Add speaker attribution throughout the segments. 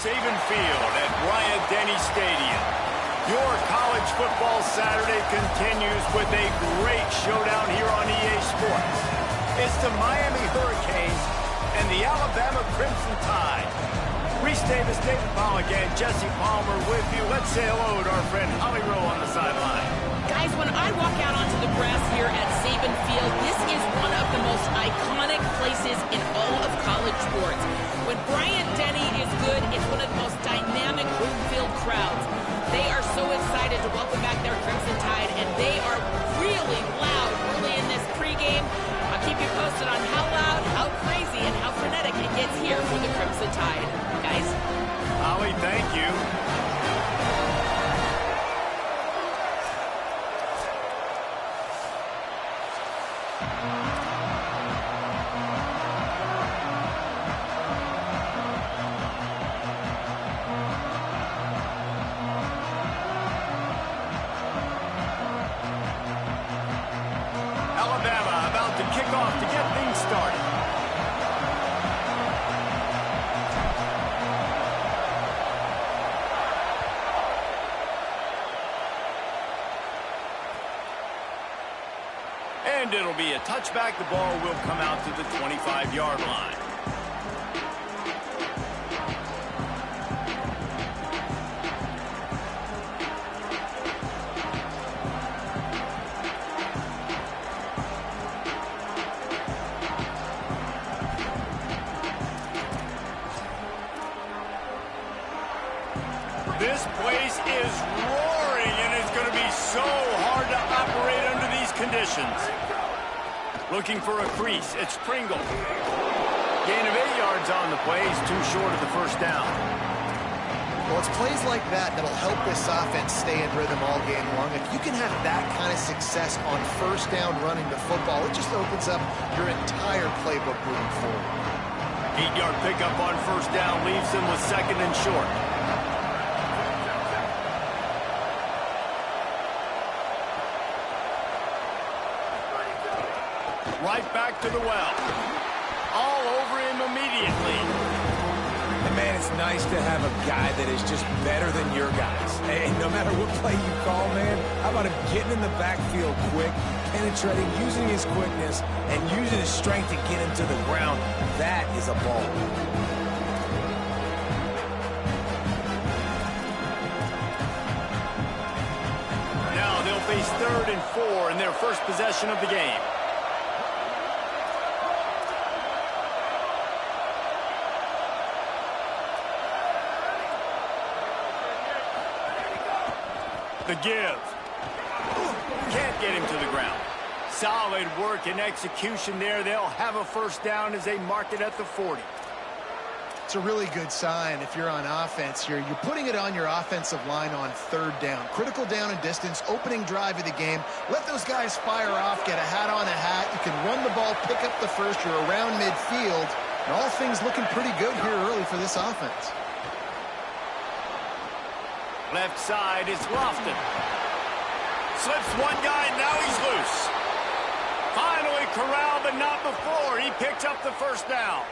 Speaker 1: Saban Field at Bryant-Denny Stadium. Your college football Saturday continues with a great showdown here on EA Sports. It's the Miami Hurricanes and the Alabama Crimson Tide. Reese Davis, David Pollock, and Jesse Palmer with you. Let's say hello to our friend Holly Rowe on the sideline.
Speaker 2: Guys, when I walk out onto the grass here at Saban Field, this is one of the most iconic places in all of college sports. When Bryant-Denny is good, it's one of the most dynamic home-field crowds. They are so excited to welcome back their Crimson Tide, and they are really loud early in this pregame. I'll keep you posted on how loud, how crazy, and how frenetic it gets here for the Crimson Tide. Guys?
Speaker 1: Holly, thank you. Alabama about to kick off to get things started. And it'll be a touchback. The ball will come out to the 25-yard line. This place is roaring, and it's going to be so hard to operate under these conditions. Looking for a crease. It's Pringle. Gain of 8 yards on the play. He's too short of the first down.
Speaker 3: Well, it's plays like that that'll help this offense stay in rhythm all game long. If you can have that kind of success on first down running the football, it just opens up your entire playbook moving forward.
Speaker 1: 8-yard pickup on first down leaves them with second and short. Right back to the well. All over him immediately.
Speaker 4: And man, it's nice to have a guy that is just better than your guys. Hey, no matter what play you call, man, how about him getting in the backfield quick, penetrating, using his quickness, and using his strength to get into the ground. That is a ball.
Speaker 1: Now they'll face 3rd and 4 in their first possession of the game. The give. Can't get him to the ground. Solid work and execution there. They'll have a first down as they mark it at the 40.
Speaker 3: It's a really good sign if you're on offense here. You're putting it on your offensive line on 3rd down. Critical down and distance, opening drive of the game. Let those guys fire off, get a hat on a hat. You can run the ball, pick up the first. You're around midfield. And all things looking pretty good here early for this offense.
Speaker 1: Left side is Lofton. Slips one guy, now he's loose. Finally corralled, but not before. He picked up the first down.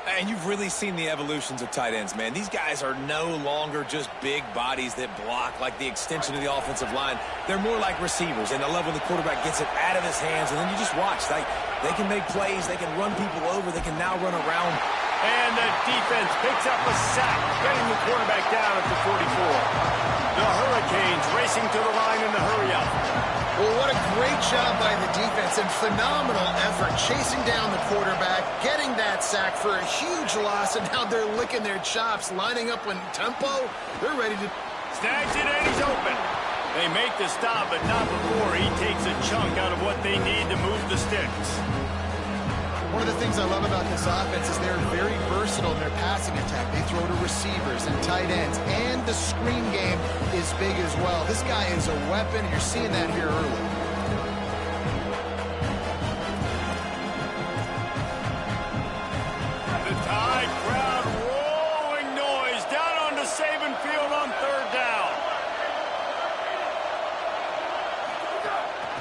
Speaker 4: And you've really seen the evolutions of tight ends, man. These guys are no longer just big bodies that block like the extension of the offensive line. They're more like receivers, and I love when the quarterback gets it out of his hands, and then you just watch. They can make plays. They can run people over. They can now run around.
Speaker 1: And the defense picks up a sack, getting the quarterback down at the 44. The Hurricanes racing to the line in the hurry-up.
Speaker 3: Well, what a great job by the defense and phenomenal effort chasing down the quarterback, getting that sack for a huge loss, and now they're licking their chops, lining up in tempo. They're ready to...
Speaker 1: Snags it, and he's open. They make the stop, but not before he takes a chunk out of what they need to move the sticks.
Speaker 3: One of the things I love about this offense is they're very versatile in their passing attack. They throw to receivers and tight ends, and the screen game is big as well. This guy is a weapon. You're seeing that here early.
Speaker 1: The Tide crowd rolling noise down onto Saban Field on 3rd down.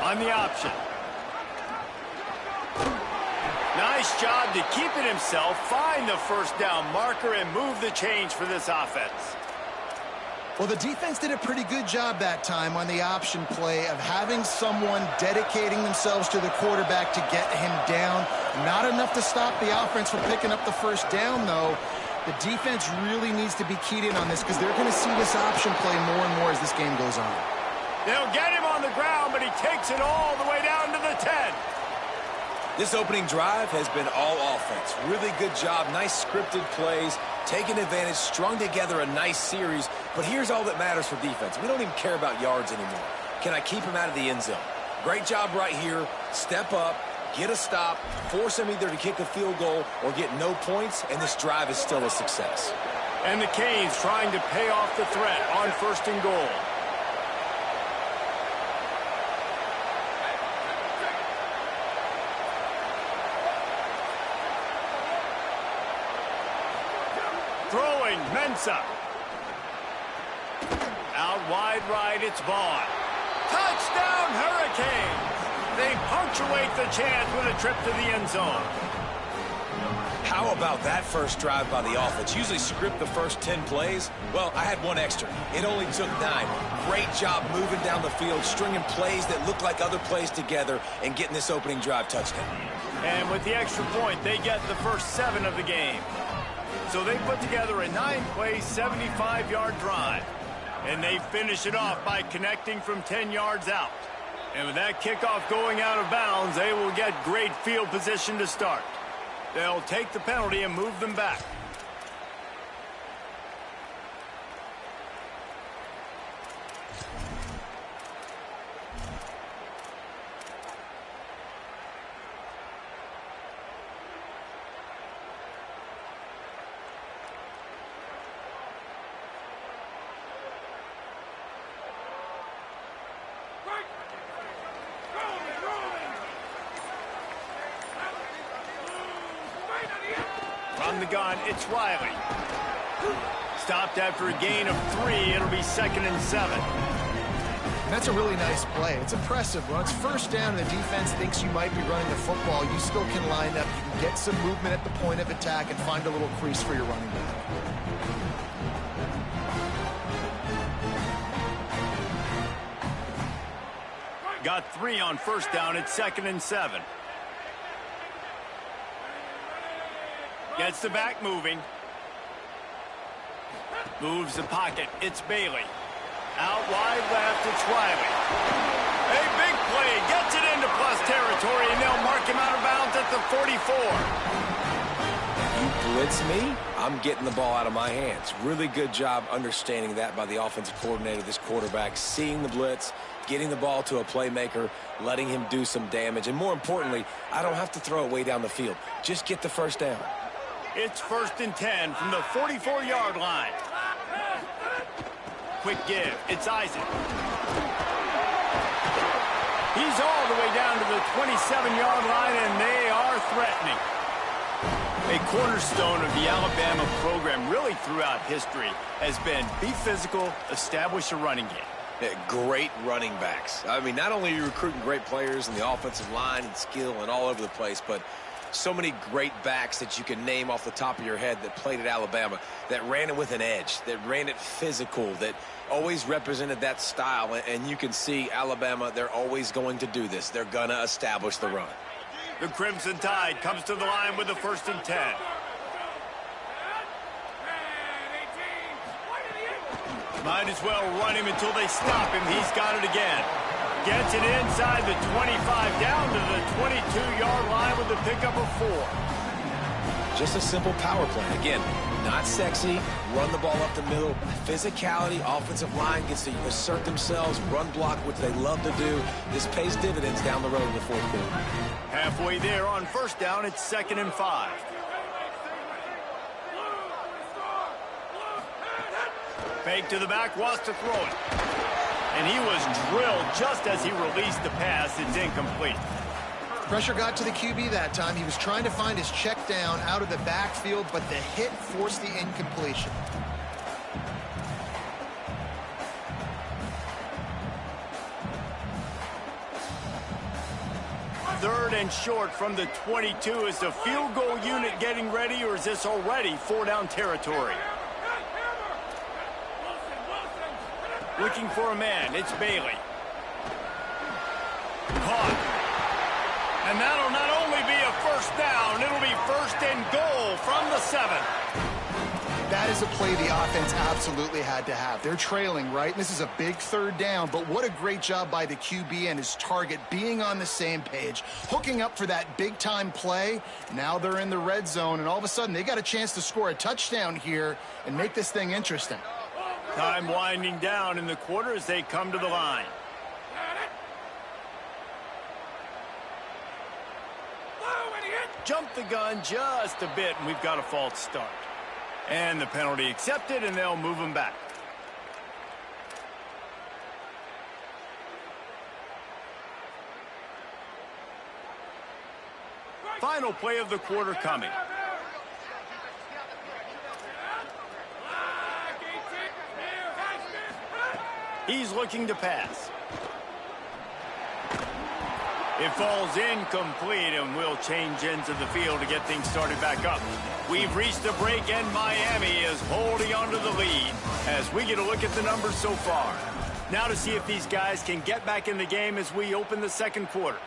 Speaker 1: On the option. Nice job to keep it himself, find the first down marker, and move the change for this offense.
Speaker 3: Well, the defense did a pretty good job that time on the option play of having someone dedicating themselves to the quarterback to get him down. Not enough to stop the offense from picking up the first down, though. The defense really needs to be keyed in on this because they're going to see this option play more and more as this game goes on.
Speaker 1: They'll get him on the ground, but he takes it all the way down to the 10.
Speaker 4: This opening drive has been all offense. Really good job, nice scripted plays, taking advantage, strung together a nice series. But here's all that matters for defense. We don't even care about yards anymore. Can I keep him out of the end zone? Great job right here. Step up, get a stop, force him either to kick a field goal or get no points, and this drive is still a success.
Speaker 1: And the Canes trying to pay off the threat on 1st and goal. Throwing, Ncaa. Out wide right, it's Vaughn. Touchdown, Hurricanes! They punctuate the chance with a trip to the end zone.
Speaker 4: How about that first drive by the offense? Usually script the first 10 plays. Well, I had one extra. It only took 9. Great job moving down the field, stringing plays that look like other plays together, and getting this opening drive touchdown.
Speaker 1: And with the extra point, they get the first 7 of the game. So they put together a 9-play, 75-yard drive. And they finish it off by connecting from 10 yards out. And with that kickoff going out of bounds, they will get great field position to start. They'll take the penalty and move them back. From the gun, it's Riley. Stopped after a gain of 3. It'll be 2nd and 7.
Speaker 3: And that's a really nice play. It's impressive. When it's first down and the defense thinks you might be running the football, you still can line up. You can get some movement at the point of attack and find a little crease for your running back.
Speaker 1: Got 3 on first down. It's 2nd and 7. Gets the back moving. Moves the pocket. It's Bailey. Out wide left, it's Riley. A big play. Gets it into plus territory, and they'll mark him out of bounds at the 44.
Speaker 4: You blitz me, I'm getting the ball out of my hands. Really good job understanding that by the offensive coordinator, this quarterback, seeing the blitz, getting the ball to a playmaker, letting him do some damage. And more importantly, I don't have to throw it way down the field. Just get the first down.
Speaker 1: It's 1st and 10 from the 44-yard line. Quick give. It's Isaac. He's all the way down to the 27-yard line, and they are threatening. A cornerstone of the Alabama program really throughout history has been be physical, establish a running game.
Speaker 4: Yeah, great running backs. I mean, not only are you recruiting great players in the offensive line and skill and all over the place, but so many great backs that you can name off the top of your head that played at Alabama, that ran it with an edge, that ran it physical, that always represented that style. And you can see Alabama, they're always going to do this. They're going to establish the run.
Speaker 1: The Crimson Tide comes to the line with the 1st and 10. Might as well run him until they stop him. He's got it again. Gets it inside the 25, down to the 22-yard line with the pickup of 4.
Speaker 4: Just a simple power play. Again, not sexy, run the ball up the middle. Physicality, offensive line gets to assert themselves, run block, which they love to do. This pays dividends down the road in the 4th quarter.
Speaker 1: Halfway there on first down, it's 2nd and 5. Fake to the back, wants to throw it. And he was drilled just as he released the pass. It's incomplete.
Speaker 3: Pressure got to the QB that time. He was trying to find his check down out of the backfield, but the hit forced the incompletion.
Speaker 1: 3rd and short from the 22. Is the field goal unit getting ready, or is this already 4-down territory? Looking for a man. It's Bailey. Caught. And that'll not only be a 1st down, it'll be 1st and goal from the 7.
Speaker 3: That is a play the offense absolutely had to have. They're trailing, right? This is a big 3rd down, but what a great job by the QB and his target being on the same page, hooking up for that big-time play. Now they're in the red zone, and all of a sudden they got a chance to score a touchdown here and make this thing interesting.
Speaker 1: Time winding down in the quarter as they come to the line. Jump the gun just a bit, and we've got a false start. And the penalty accepted, and they'll move him back. Final play of the quarter coming. He's looking to pass. It falls incomplete, and we'll change ends of the field to get things started back up. We've reached a break, and Miami is holding on to the lead as we get a look at the numbers so far. Now to see if these guys can get back in the game as we open the 2nd quarter.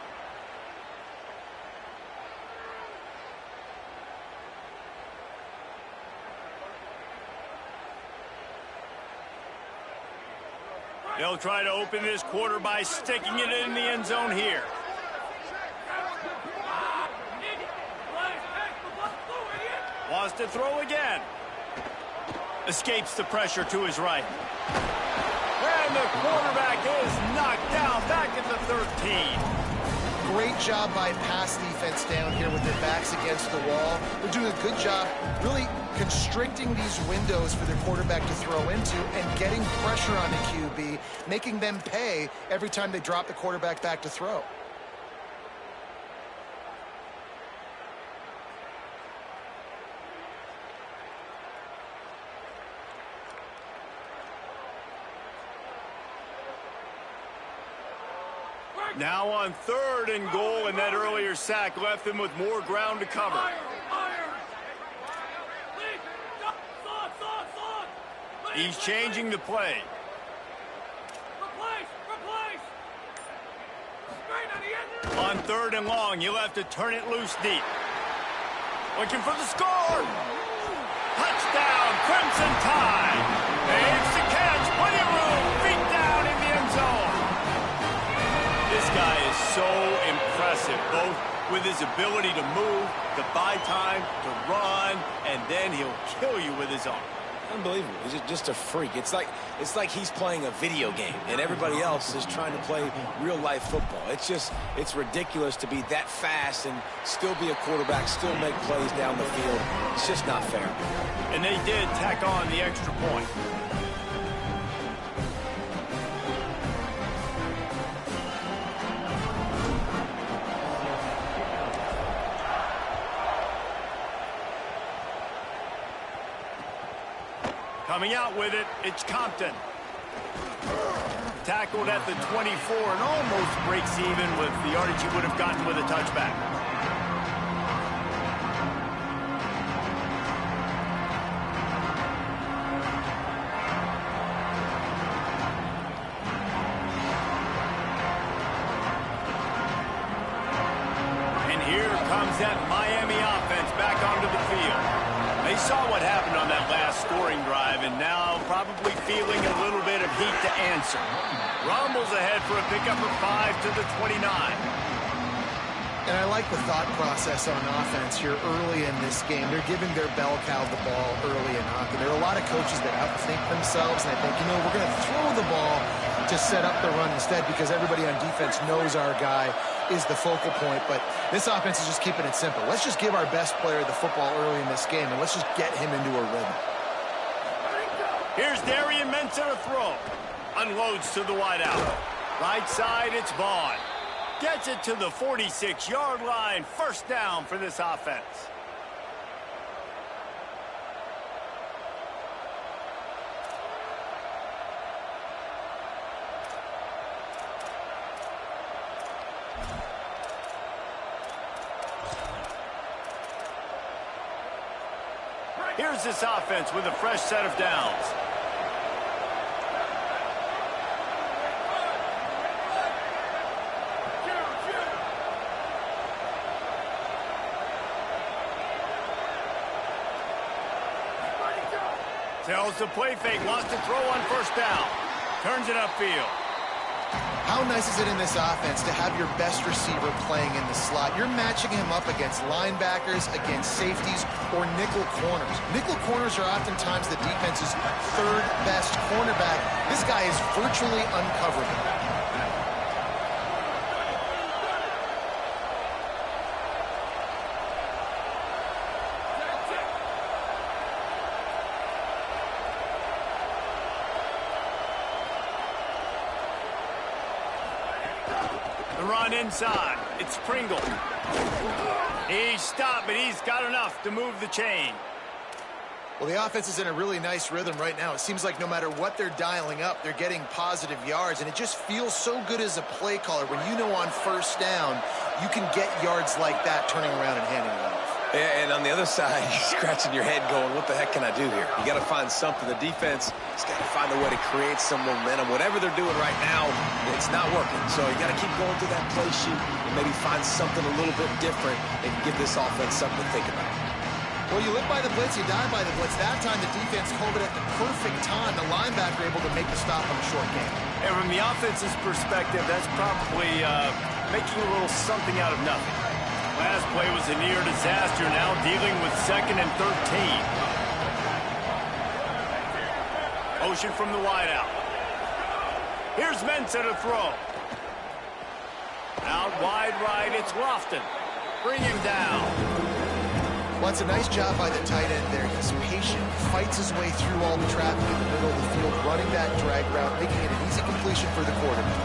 Speaker 1: They'll try to open this quarter by sticking it in the end zone here. Wants to throw again. Escapes the pressure to his right. And the quarterback is knocked down back at the 13.
Speaker 3: Great job by pass defense down here with their backs against the wall. They're doing a good job really constricting these windows for their quarterback to throw into and getting pressure on the QB, making them pay every time they drop the quarterback back to throw.
Speaker 1: Now on 3rd and goal, and that earlier sack left them with more ground to cover. He's changing the play. On 3rd and long, you'll have to turn it loose deep. Looking for the score. Touchdown, Crimson Tide. Makes the catch, plenty of room, feet down in the end zone. This guy is so impressive, both with his ability to move, to buy time, to run, and then he'll kill you with his arm.
Speaker 4: Unbelievable. He's just a freak. It's like he's playing a video game, and everybody else is trying to play real-life football. It's ridiculous to be that fast and still be a quarterback, still make plays down the field. It's just not fair.
Speaker 1: And they did tack on the extra point. Coming out with it, it's Compton. Tackled at the 24 and almost breaks even with the yardage he would have gotten with a touchback. And here comes that Miami offense back onto the field. They saw what happened on that last scoring drive, and now probably feeling a little bit of heat to answer. Rumbles ahead for a pickup of 5 to the 29.
Speaker 3: And I like the thought process on offense here early in this game. They're giving their bell cow the ball early and often. There are a lot of coaches that outthink themselves, and I think, you know, we're going to throw the ball to set up the run instead because everybody on defense knows our guy is the focal point. But this offense is just keeping it simple. Let's just give our best player the football early in this game, and let's just get him into a rhythm.
Speaker 1: Here's Darian Mensah to throw. Unloads to the wideout. Right side, it's Vaughn. Gets it to the 46-yard line. First down for this offense. Here's this offense with a fresh set of downs. Tells the play fake, wants to throw on first down. Turns it upfield.
Speaker 3: How nice is it in this offense to have your best receiver playing in the slot? You're matching him up against linebackers, against safeties, or nickel corners. Nickel corners are oftentimes the defense's third best cornerback. This guy is virtually uncoverable.
Speaker 1: Run inside. It's Pringle. He's stopped, but he's got enough to move the chain.
Speaker 3: Well, the offense is in a really nice rhythm right now. It seems like no matter what they're dialing up, they're getting positive yards, and it just feels so good as a play caller when you know on first down you can get yards like that turning around and handing it off.
Speaker 4: Yeah, and on the other side, you're scratching your head going, what the heck can I do here? You got to find something. The defense has got to find a way to create some momentum. Whatever they're doing right now, it's not working. So you got to keep going through that play sheet and maybe find something a little bit different and give this offense something to think about.
Speaker 3: Well, you live by the blitz, you die by the blitz. That time the defense called it at the perfect time. The linebacker able to make the stop on the short game.
Speaker 1: And from the offense's perspective, that's probably making a little something out of nothing. Last play was a near disaster, now dealing with 2nd and 13. Motion from the wideout. Here's Ncaa to throw. Out wide right, it's Lofton. Bring him down.
Speaker 3: Well, it's a nice job by the tight end there. He's patient, fights his way through all the traffic in the middle of the field, running that drag route, making it an easy completion for the quarterback.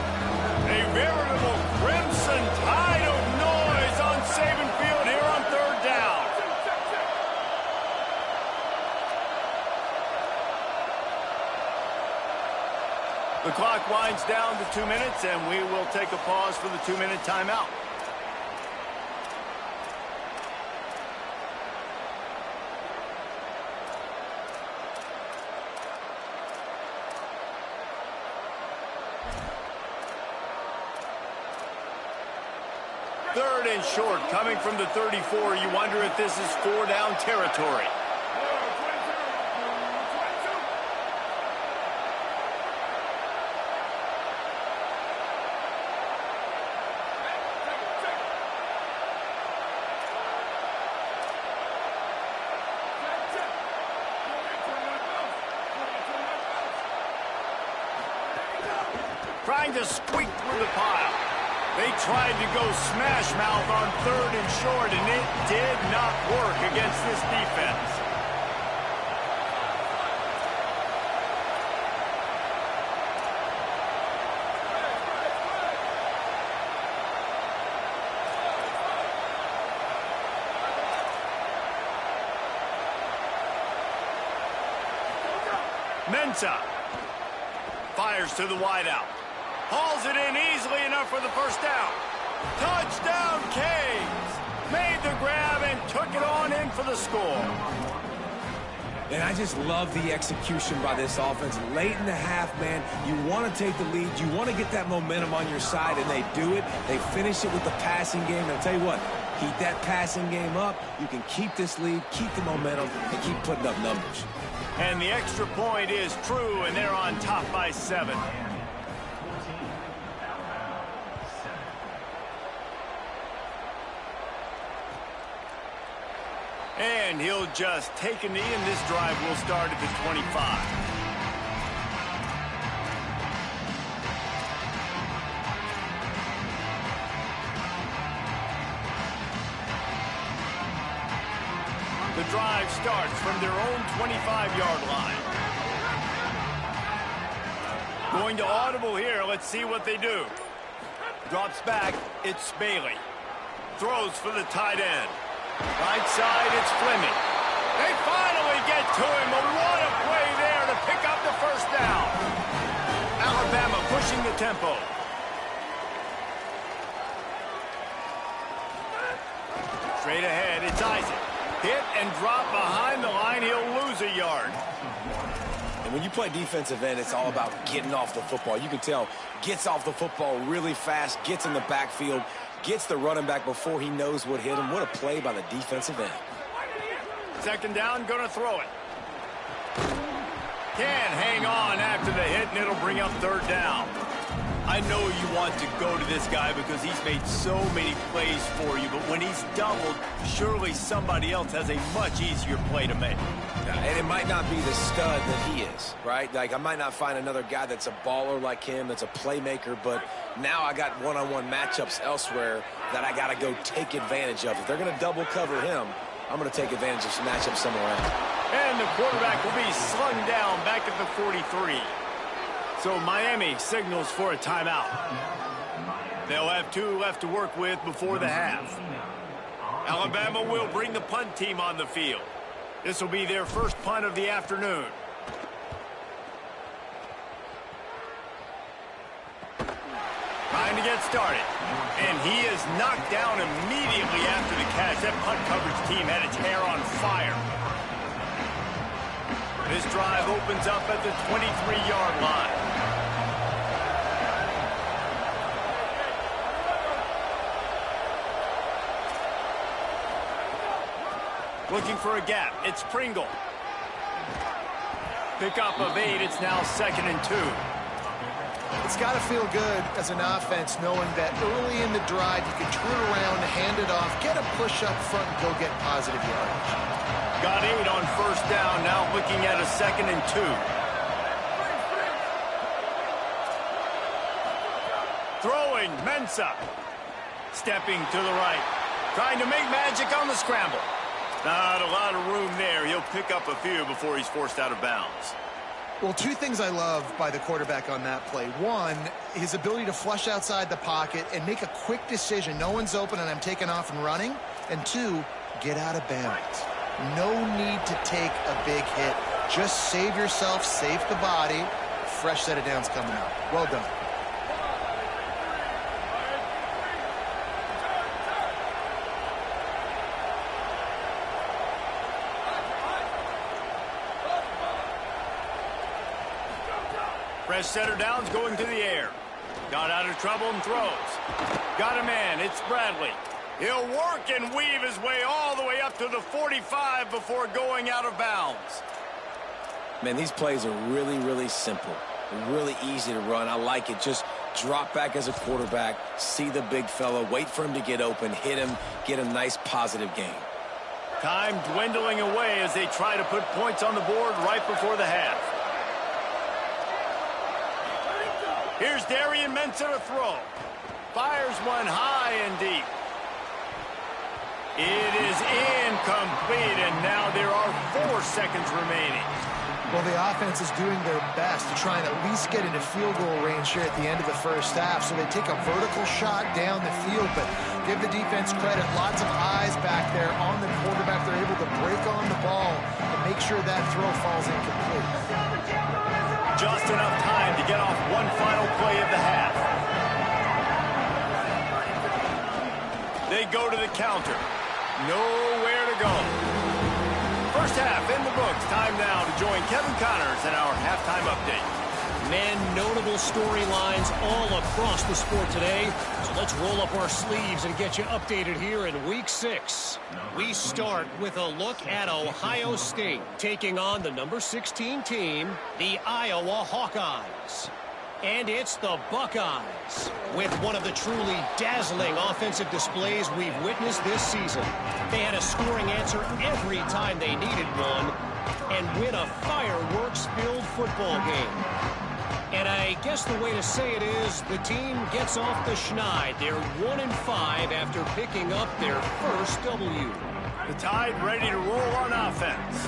Speaker 1: A veritable crimson tide of noise on Saban Field here on 3rd down. The clock winds down to 2 minutes, and we will take a pause for the 2-minute timeout. Third and short, coming from the 34. You wonder if this is 4-down territory. Trying to squeak through the pile. They tried to go smash mouth on 3rd and short, and it did not work against this defense. Ncaa fires to the wideout. Hauls it in easily enough for the first down. Touchdown, Canes! Made the grab and took it on in for the score.
Speaker 4: And I just love the execution by this offense. Late in the half, man, you want to take the lead. You want to get that momentum on your side, and they do it. They finish it with the passing game. And I'll tell you what, keep that passing game up. You can keep this lead, keep the momentum, and keep putting up numbers.
Speaker 1: And the extra point is true, and they're on top by 7. And he'll just take a knee, and this drive will start at the 25. The drive starts from their own 25-yard line. Going to audible here. Let's see what they do. Drops back. It's Bailey. Throws for the tight end. Right side, it's Fleming. They finally get to him, but what a play there to pick up the first down. Alabama pushing the tempo. Straight ahead, it's Isaac. Hit and drop behind the line. He'll lose a yard.
Speaker 4: And when you play defensive end, it's all about getting off the football. You can tell, gets off the football really fast, gets in the backfield, gets the running back before he knows what hit him. What a play by the defensive end.
Speaker 1: Second down, going to throw it. Can't hang on after the hit, and it'll bring up third down. I know you want to go to this guy because he's made so many plays for you, but when he's doubled, surely somebody else has a much easier play to make.
Speaker 4: And it might not be the stud that he is, right? Like, I might not find another guy that's a baller like him, that's a playmaker, but now I got one-on-one matchups elsewhere that I got to go take advantage of. If they're going to double cover him, I'm going to take advantage of some matchups somewhere else.
Speaker 1: And the quarterback will be slung down back at the 43. So Miami signals for a timeout. They'll have 2 left to work with before the half. Alabama will bring the punt team on the field. This will be their first punt of the afternoon. Trying to get started. And he is knocked down immediately after the catch. That punt coverage team had its hair on fire. This drive opens up at the 23-yard line. Looking for a gap. It's Pringle. Pickup of 8. It's now 2nd and 2.
Speaker 3: It's got to feel good as an offense knowing that early in the drive you can turn around, hand it off, get a push up front, and go get positive yardage.
Speaker 1: Got 8 on first down. Now looking at a 2nd and 2. Throwing, Ncaa. Stepping to the right. Trying to make magic on the scramble. Not a lot of room there. He'll pick up a few before he's forced out of bounds.
Speaker 3: Well, 2 things I love by the quarterback on that play. 1, his ability to flush outside the pocket and make a quick decision. No one's open and I'm taking off and running. And 2, get out of bounds. No need to take a big hit. Just save yourself, save the body. Fresh set of downs coming up. Well done.
Speaker 1: Fresh setter downs going to the air. Got out of trouble and throws. Got a man. It's Bradley. He'll work and weave his way all the way up to the 45 before going out of bounds.
Speaker 4: Man, these plays are really, really simple. Really easy to run. I like it. Just drop back as a quarterback, see the big fella, wait for him to get open, hit him, get a nice positive gain.
Speaker 1: Time dwindling away as they try to put points on the board right before the half. Here's Darian Ncaa to throw. Fires one high and deep. It is incomplete, and now there are 4 seconds remaining.
Speaker 3: Well, the offense is doing their best to try and at least get into field goal range here at the end of the first half. So they take a vertical shot down the field, but give the defense credit. Lots of eyes back there on the quarterback. They're able to break on the ball and make sure that throw falls incomplete.
Speaker 1: Just enough time to get off one final play of the half. They go to the counter. Nowhere to go. First half in the books. Time now to join Kevin Connors in our halftime update.
Speaker 5: Man, notable storylines all across the sport today. So let's roll up our sleeves and get you updated here in Week 6. We start with a look at Ohio State taking on the number 16 team, the Iowa Hawkeyes. And it's the Buckeyes with one of the truly dazzling offensive displays we've witnessed this season. They had a scoring answer every time they needed one and win a fireworks-filled football game. And I guess the way to say it is the team gets off the schneid. They're 1-5 after picking up their first W.
Speaker 1: The Tide ready to roll on offense.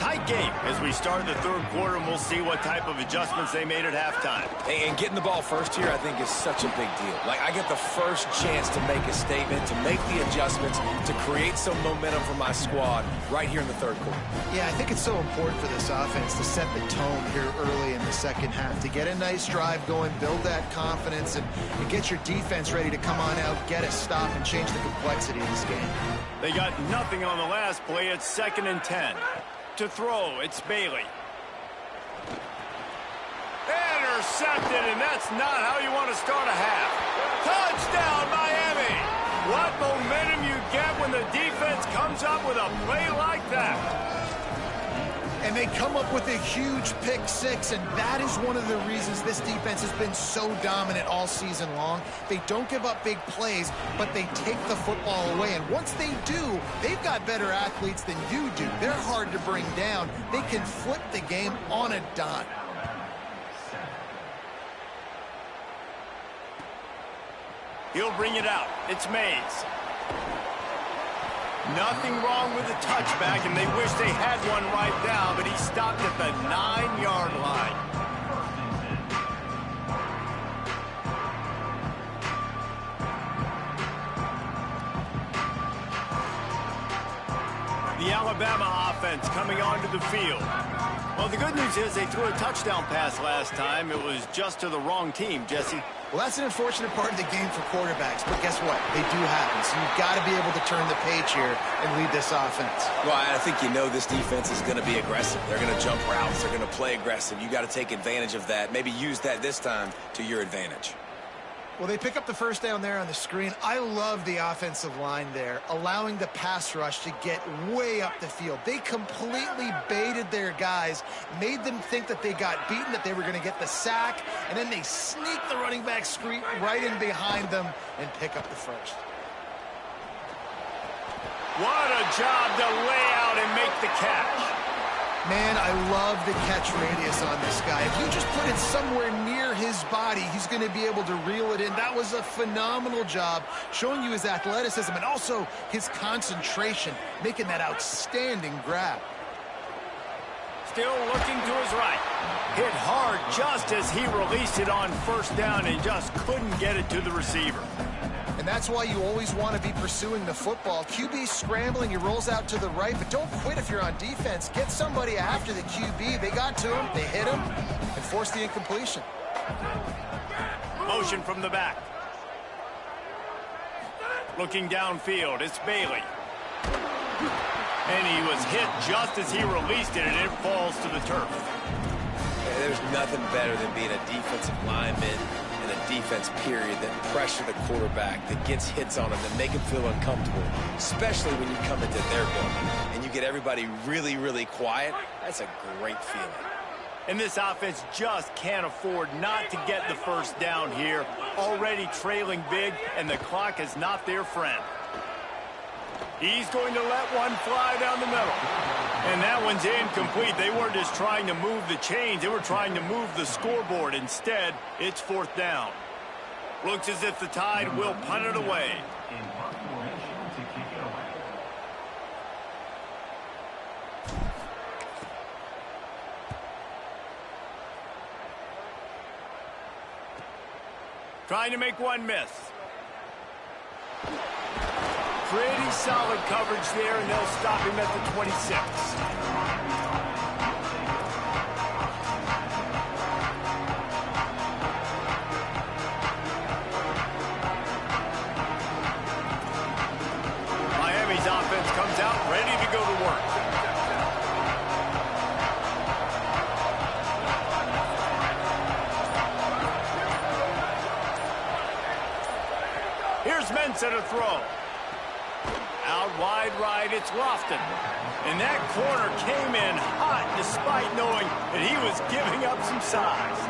Speaker 1: tight game as we start the third quarter, and we'll see what type of adjustments they made at halftime.
Speaker 4: And getting the ball first here, I think, is such a big deal. Like, I get the first chance to make a statement, to make the adjustments, to create some momentum for my squad right here in the third quarter.
Speaker 3: Yeah, I think it's so important for this offense to set the tone here early in the second half, to get a nice drive going, build that confidence, and get your defense ready to come on out, get a stop, and change the complexity of this game.
Speaker 1: They got nothing on the last play. It's 2nd and 10. To throw, it's Bailey. Intercepted, and that's not how you want to start a half. Touchdown, Miami! What momentum you get when the defense comes up with a play like that.
Speaker 3: And they come up with a huge pick six, and that is one of the reasons this defense has been so dominant all season long. They don't give up big plays, but they take the football away. And once they do, they've got better athletes than you do. They're hard to bring down. They can flip the game on a dime.
Speaker 1: He'll bring it out. It's Mays. Nothing wrong with the touchback, and they wish they had one right now, but he stopped at the 9-yard line. The Alabama offense coming onto the field. Well, the good news is they threw a touchdown pass last time. It was just to the wrong team, Jesse.
Speaker 3: Well, that's an unfortunate part of the game for quarterbacks, but guess what? They do happen, so you've got to be able to turn the page here and lead this offense.
Speaker 4: Well, I think this defense is going to be aggressive. They're going to jump routes. They're going to play aggressive. You got to take advantage of that. Maybe use that this time to your advantage.
Speaker 3: Well, they pick up the first down there on the screen. I love the offensive line there, allowing the pass rush to get way up the field. They completely baited their guys, made them think that they got beaten, that they were going to get the sack, and then they sneak the running back screen right in behind them and pick up the first.
Speaker 1: What a job to lay out and make the catch.
Speaker 3: Man, I love the catch radius on this guy. If you just put it somewhere near his body, he's going to be able to reel it in. That was a phenomenal job, showing you his athleticism and also his concentration, making that outstanding grab.
Speaker 1: Still looking to his right. Hit hard just as he released it on first down and just couldn't get it to the receiver.
Speaker 3: And that's why you always want to be pursuing the football. QB scrambling, he rolls out to the right, but don't quit if you're on defense. Get somebody after the QB. They got to him, they hit him, and forced the incompletion.
Speaker 1: Motion from the back. Looking downfield, it's Bailey. And he was hit just as he released it, and it falls to the turf.
Speaker 4: Yeah, there's nothing better than being a defensive lineman and a defense period that pressure the quarterback, that gets hits on him, that make him feel uncomfortable, especially when you come into their building and you get everybody really, really quiet. That's a great feeling.
Speaker 1: And this offense just can't afford not to get the first down here. Already trailing big, and the clock is not their friend. He's going to let one fly down the middle. And that one's incomplete. They weren't just trying to move the chains. They were trying to move the scoreboard. Instead, it's fourth down. Looks as if the Tide will punt it away. Trying to make one miss. Pretty solid coverage there, and they'll stop him at the 26. Miami's offense comes out ready to go to work. Here's Ncaa to throw. Out wide right, it's Lofton. And that corner came in hot despite knowing that he was giving up some size.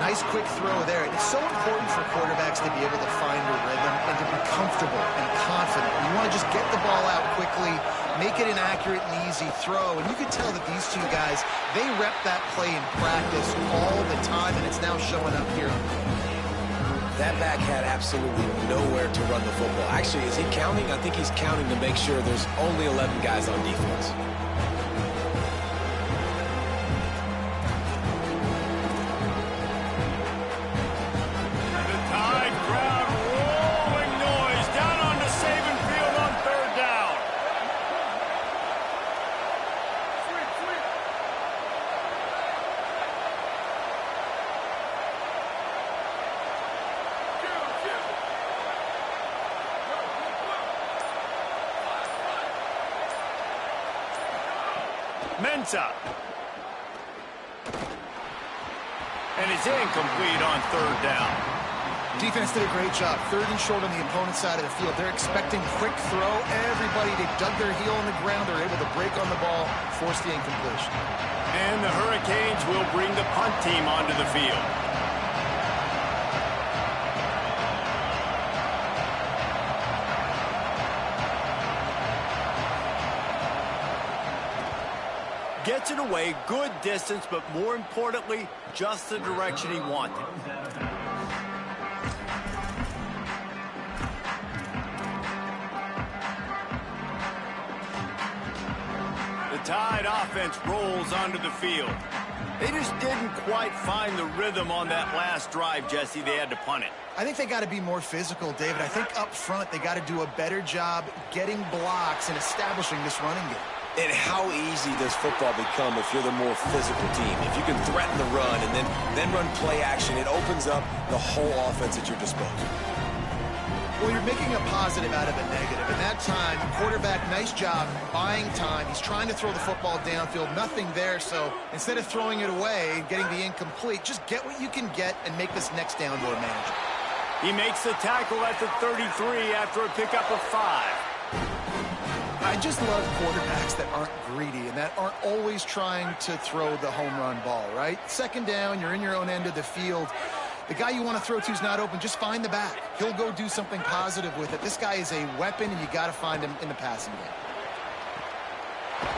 Speaker 3: Nice quick throw there. It's so important for quarterbacks to be able to find a rhythm and to be comfortable and confident. You want to just get the ball out quickly, make it an accurate and easy throw. And you can tell that these two guys, they rep that play in practice all the time, and it's now showing up here.
Speaker 4: That back had absolutely nowhere to run the football. Actually, is he counting? I think he's counting to make sure there's only 11 guys on defense.
Speaker 1: Ncaa. And it's incomplete on third down.
Speaker 3: Defense did a great job. Third and short on the opponent's side of the field. They're expecting quick throw. Everybody, they dug their heel on the ground. They're able to break on the ball, force the incompletion.
Speaker 1: And the Hurricanes will bring the punt team onto the field. Gets it away, good distance, but more importantly, just the direction he wanted. The Tide offense rolls onto the field. They just didn't quite find the rhythm on that last drive, Jesse. They had to punt it.
Speaker 3: I think they got to be more physical, David. I think up front they got to do a better job getting blocks and establishing this running game.
Speaker 4: And how easy does football become if you're the more physical team? If you can threaten the run and then run play action, it opens up the whole offense at your disposal.
Speaker 3: Well, you're making a positive out of a negative. In that time, quarterback, nice job buying time. He's trying to throw the football downfield. Nothing there, so instead of throwing it away and getting the incomplete, just get what you can get and make this next down more manageable.
Speaker 1: He makes the tackle at the 33 after a pickup of 5.
Speaker 3: I just love quarterbacks that aren't greedy and that aren't always trying to throw the home run ball, right? Second down, you're in your own end of the field. The guy you want to throw to is not open. Just find the back. He'll go do something positive with it. This guy is a weapon, and you got to find him in the passing game.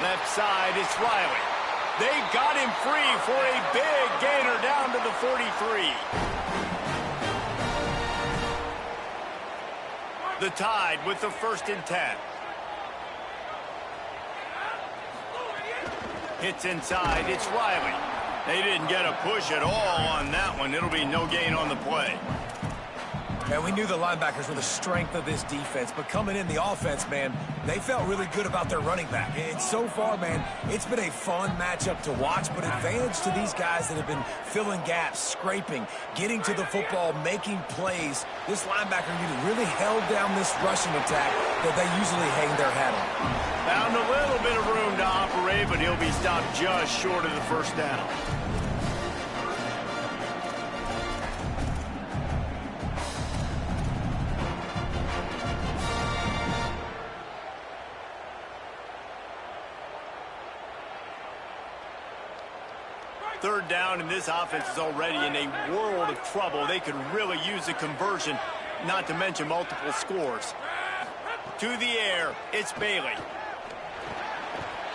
Speaker 1: Left side, it's Riley. They got him free for a big gainer down to the 43. The Tide with the 1st and 10. Hits inside, it's Riley. They didn't get a push at all on that one. It'll be no gain on the play.
Speaker 4: And we knew the linebackers were the strength of this defense, but coming in the offense, man, they felt really good about their running back. And so far, man, it's been a fun matchup to watch, but advantage to these guys that have been filling gaps, scraping, getting to the football, making plays. This linebacker unit really held down this rushing attack that they usually hang their hat on.
Speaker 1: Found a little bit of room to operate, but he'll be stopped just short of the 1st down. Third down, and this offense is already in a world of trouble. They could really use a conversion, not to mention multiple scores. To the air, it's Bailey.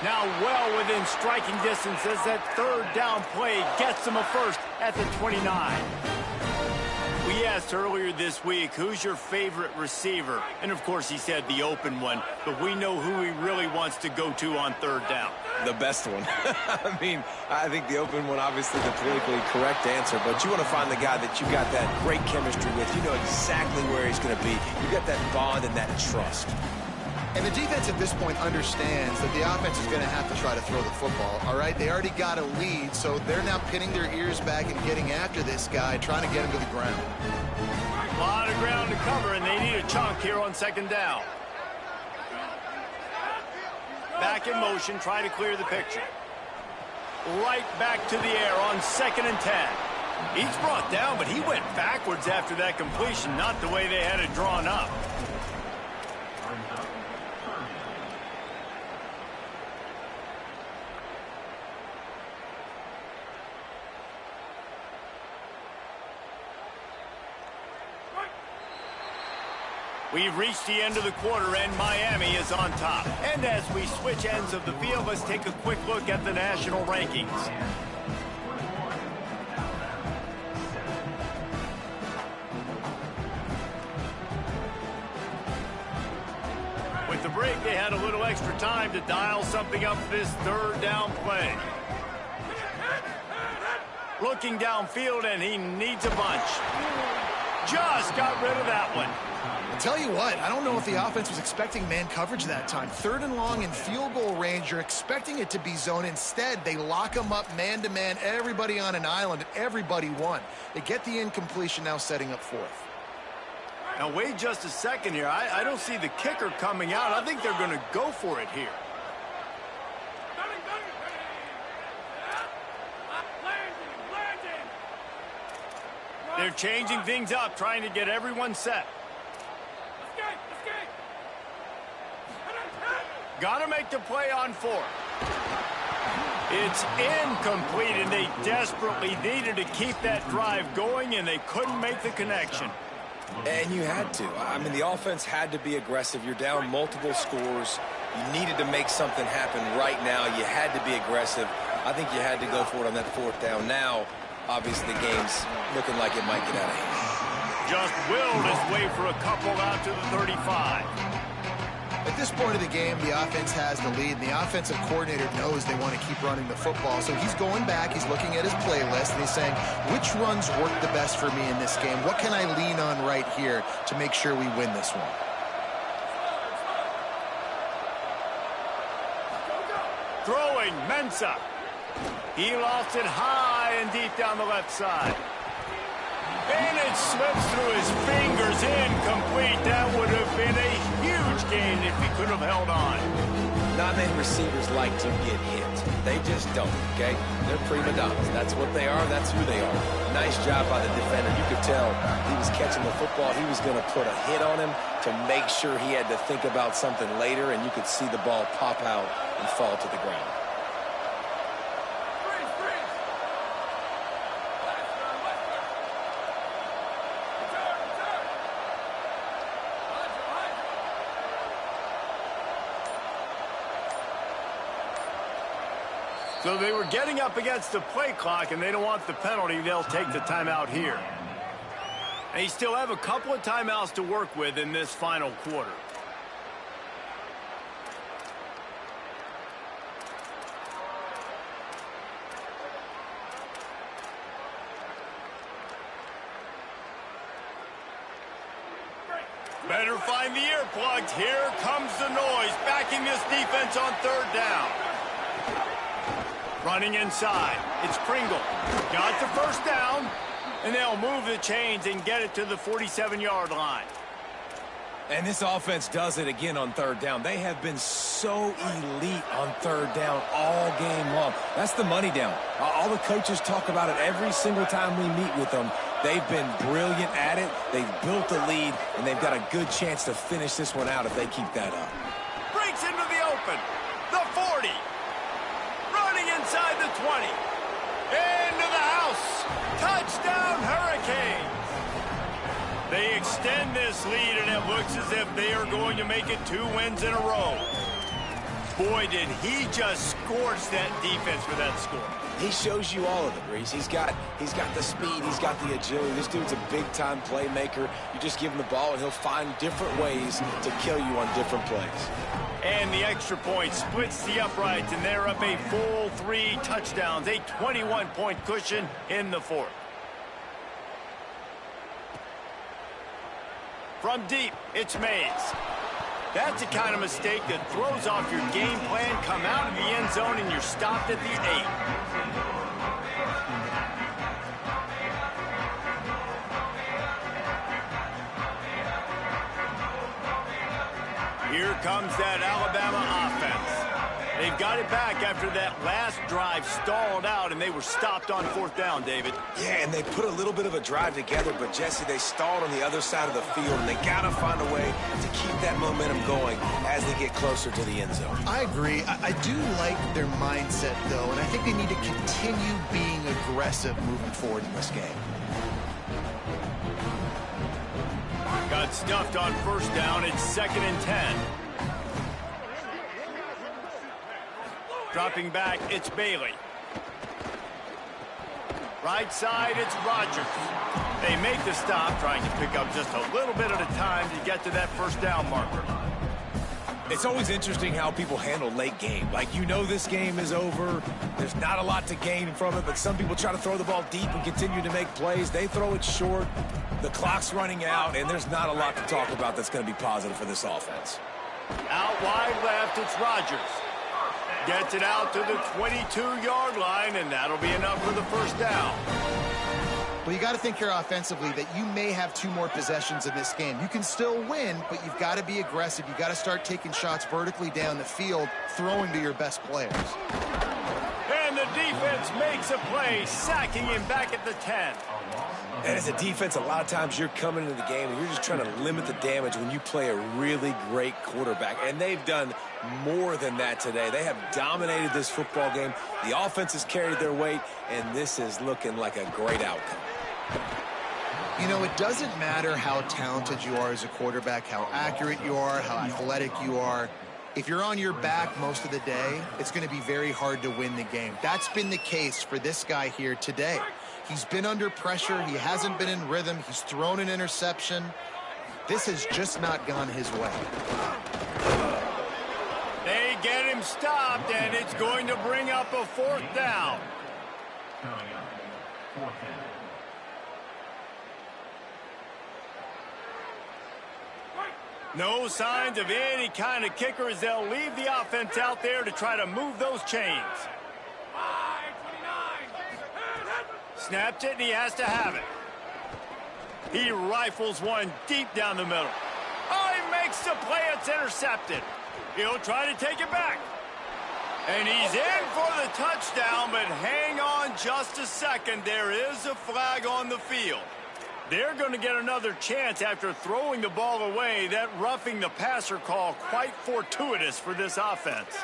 Speaker 1: Now well within striking distance as that third down play gets them a first at the 29. We asked earlier this week, who's your favorite receiver? And of course he said the open one, but we know who he really wants to go to on third down.
Speaker 4: The best one. I mean, I think the open one, obviously the politically correct answer, but you want to find the guy that you got that great chemistry with. You know exactly where he's going to be. You got that bond and that trust.
Speaker 3: And the defense at this point understands that the offense is going to have to try to throw the football, all right? They already got a lead, so they're now pinning their ears back and getting after this guy, trying to get him to the ground.
Speaker 1: A lot of ground to cover, and they need a chunk here on 2nd down. Back in motion, trying to clear the picture. Right back to the air on 2nd and 10. He's brought down, but he went backwards after that completion, not the way they had it drawn up. We've reached the end of the quarter, and Miami is on top. And as we switch ends of the field, let's take a quick look at the national rankings. With the break, they had a little extra time to dial something up this third down play. Looking downfield, and he needs a bunch. Just got rid of that one.
Speaker 3: I'll tell you what, I don't know if the offense was expecting man coverage that time. 3rd and long in field goal range, you're expecting it to be zone. Instead, they lock them up man-to-man, everybody on an island, and everybody won. They get the incompletion, now setting up 4th.
Speaker 1: Now, wait just a second here. I don't see the kicker coming out. I think they're going to go for it here. They're changing things up, trying to get everyone set. Got to make the play on 4. It's incomplete, and they desperately needed to keep that drive going, and they couldn't make the connection.
Speaker 4: And you had to. I mean, the offense had to be aggressive. You're down multiple scores. You needed to make something happen right now. You had to be aggressive. I think you had to go for it on that 4th down. Now, obviously, the game's looking like it might get out of hand.
Speaker 1: Just willed his way for a couple out to the 35.
Speaker 3: At this point of the game, the offense has the lead, and the offensive coordinator knows they want to keep running the football. So he's going back, he's looking at his playlist, and he's saying, which runs work the best for me in this game? What can I lean on right here to make sure we win this one?
Speaker 1: Throwing, Ncaa. He lost it high and deep down the left side. And it slips through his fingers, incomplete. That would have been a huge gain if he could have held on.
Speaker 4: Not many receivers like to get hit. They just don't, okay? They're prima donnas. That's what they are. That's who they are. Nice job by the defender. You could tell he was catching the football. He was going to put a hit on him to make sure he had to think about something later, and you could see the ball pop out and fall to the ground.
Speaker 1: So they were getting up against the play clock, and they don't want the penalty. They'll take the timeout here. And you still have a couple of timeouts to work with in this final quarter. Better find the earplugs. Here comes the noise, backing this defense on 3rd down. Running inside. It's Pringle. Got the 1st down, and they'll move the chains and get it to the 47-yard line.
Speaker 4: And this offense does it again on 3rd down. They have been so elite on 3rd down all game long. That's the money down. All the coaches talk about it every single time we meet with them. They've been brilliant at it. They've built the lead, and they've got a good chance to finish this one out if they keep that up.
Speaker 1: Breaks into the open. The 40. Running inside the 20. Into the house. Touchdown, Hurricanes. They extend this lead, and it looks as if they are going to make it 2 wins in a row. Boy, did he just scorch that defense for that score.
Speaker 4: He shows you all of it, Reese. He's got the speed. He's got the agility. This dude's a big-time playmaker. You just give him the ball, and he'll find different ways to kill you on different plays.
Speaker 1: And the extra point splits the uprights, and they're up a full 3 touchdowns, a 21-point cushion in the 4th. From deep, it's Mays. That's the kind of mistake that throws off your game plan. Come out of the end zone, and you're stopped at the 8. Here comes that Alabama offense. They've got it back after that last drive stalled out, and they were stopped on 4th down, David.
Speaker 4: Yeah, and they put a little bit of a drive together, but, Jesse, they stalled on the other side of the field, and they got to find a way to keep that momentum going as they get closer to the end zone.
Speaker 3: I agree. I do like their mindset, though, and I think they need to continue being aggressive moving forward in this game.
Speaker 1: Got stuffed on 1st down. It's 2nd and 10. Dropping back, it's Bailey. Right side, it's Rodgers. They make the stop, trying to pick up just a little bit at a time to get to that 1st down marker.
Speaker 4: It's always interesting how people handle late game. Like, you know this game is over. There's not a lot to gain from it, but some people try to throw the ball deep and continue to make plays. They throw it short. The clock's running out, and there's not a lot to talk about that's going to be positive for this offense.
Speaker 1: Out wide left, it's Rodgers. Gets it out to the 22-yard line, and that'll be enough for the 1st down.
Speaker 3: Well, you got to think here offensively that you may have 2 more possessions in this game. You can still win, but you've got to be aggressive. You've got to start taking shots vertically down the field, throwing to your best players.
Speaker 1: And the defense makes a play, sacking him back at the 10.
Speaker 4: And as a defense, a lot of times you're coming into the game and you're just trying to limit the damage when you play a really great quarterback. And they've done more than that today. They have dominated this football game. The offense has carried their weight, and this is looking like a great outcome.
Speaker 3: You know, it doesn't matter how talented you are as a quarterback, how accurate you are, how athletic you are. If you're on your back most of the day, it's going to be very hard to win the game. That's been the case for this guy here today. He's been under pressure. He hasn't been in rhythm. He's thrown an interception. This has just not gone his way.
Speaker 1: They get him stopped, and it's going to bring up a 4th down. No signs of any kind of kicker as they'll leave the offense out there to try to move those chains. Snaps it, and he has to have it. He rifles one deep down the middle. Oh, he makes the play. It's intercepted. He'll try to take it back. And he's in for the touchdown, but hang on just a second. There is a flag on the field. They're going to get another chance after throwing the ball away. That roughing the passer call quite fortuitous for this offense.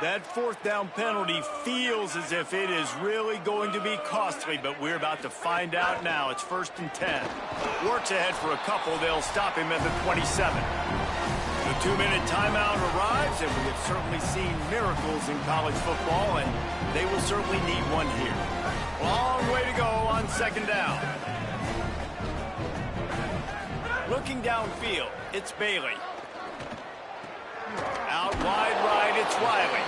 Speaker 1: That 4th down penalty feels as if it is really going to be costly, but we're about to find out now. It's 1st and 10. Works ahead for a couple. They'll stop him at the 27. The 2-minute timeout arrives, and we have certainly seen miracles in college football, and they will certainly need one here. Long way to go on 2nd down. Looking downfield, it's Bailey. Out wide right, it's Riley.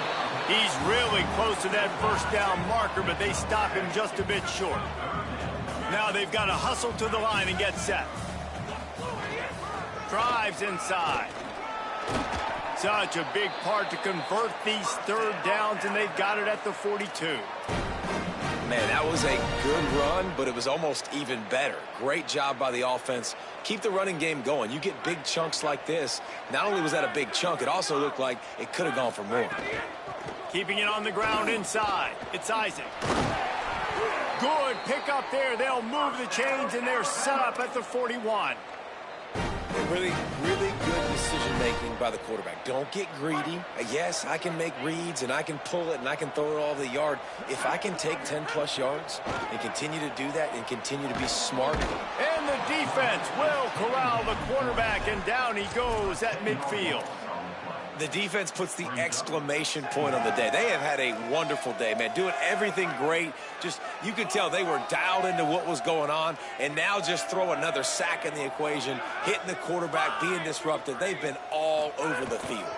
Speaker 1: He's really close to that 1st down marker, but they stop him just a bit short. Now they've got to hustle to the line and get set. Drives inside. Such a big part to convert these 3rd downs, and they've got it at the 42.
Speaker 4: Man, that was a good run, but it was almost even better. Great job by the offense. Keep the running game going. You get big chunks like this. Not only was that a big chunk, it also looked like it could have gone for more.
Speaker 1: Keeping it on the ground inside. It's Isaac. Good pick up there. They'll move the chains, and they're set up at the 41.
Speaker 4: Really good decision-making by the quarterback. Don't get greedy. Yes, I can make reads, and I can pull it, and I can throw it all over the yard. If I can take 10-plus yards and continue to do that and continue to be smart.
Speaker 1: And the defense will corral the quarterback, and down he goes at midfield.
Speaker 4: The defense puts the exclamation point on the day. They have had a wonderful day, man, doing everything great. Just, you could tell they were dialed into what was going on, and now just throw another sack in the equation, hitting the quarterback, being disrupted. They've been all over the field.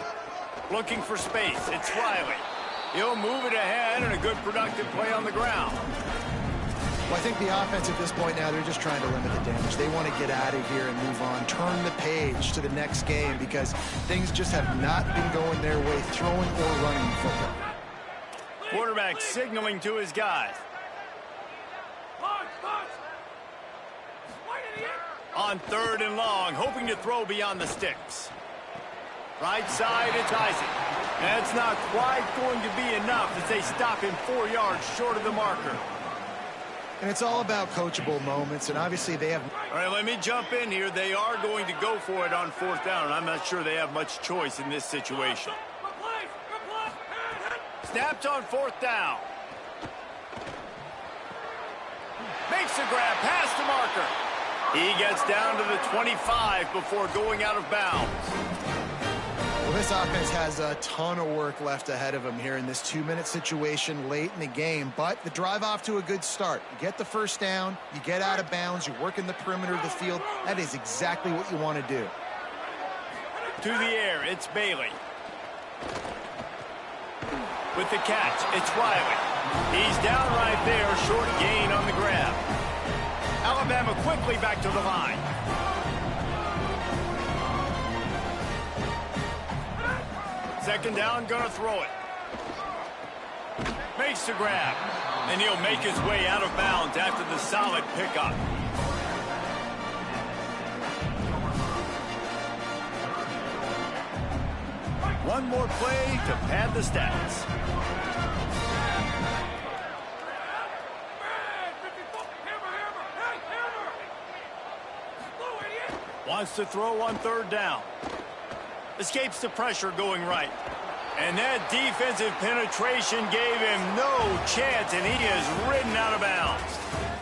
Speaker 1: Looking for space, it's Riley. He'll move it ahead, and a good productive play on the ground.
Speaker 3: Well, I think the offense at this point now, they're just trying to limit the damage. They want to get out of here and move on, turn the page to the next game, because things just have not been going their way, throwing or running football.
Speaker 1: Quarterback signaling to his guys. On 3rd and long, hoping to throw beyond the sticks. Right side, it's Isaac. That's not quite going to be enough as they stop him 4 yards short of the marker.
Speaker 3: And it's all about coachable moments, and obviously they have...
Speaker 1: All right, let me jump in here. They are going to go for it on 4th down, and I'm not sure they have much choice in this situation. Snapped on 4th down. Makes the grab past the marker. He gets down to the 25 before going out of bounds.
Speaker 3: Well, this offense has a ton of work left ahead of them here in this 2-minute situation late in the game, but the drive off to a good start. You get the 1st down, you get out of bounds, you work in the perimeter of the field. That is exactly what you want to do.
Speaker 1: To the air, it's Bailey. With the catch, it's Riley. He's down right there, short gain on the grab. Alabama quickly back to the line. Second down, gonna throw it. Makes the grab. And he'll make his way out of bounds after the solid pickup. One more play to pad the stats. Wants to throw on third down. Escapes the pressure going right. And that defensive penetration gave him no chance, and he is ridden out of bounds.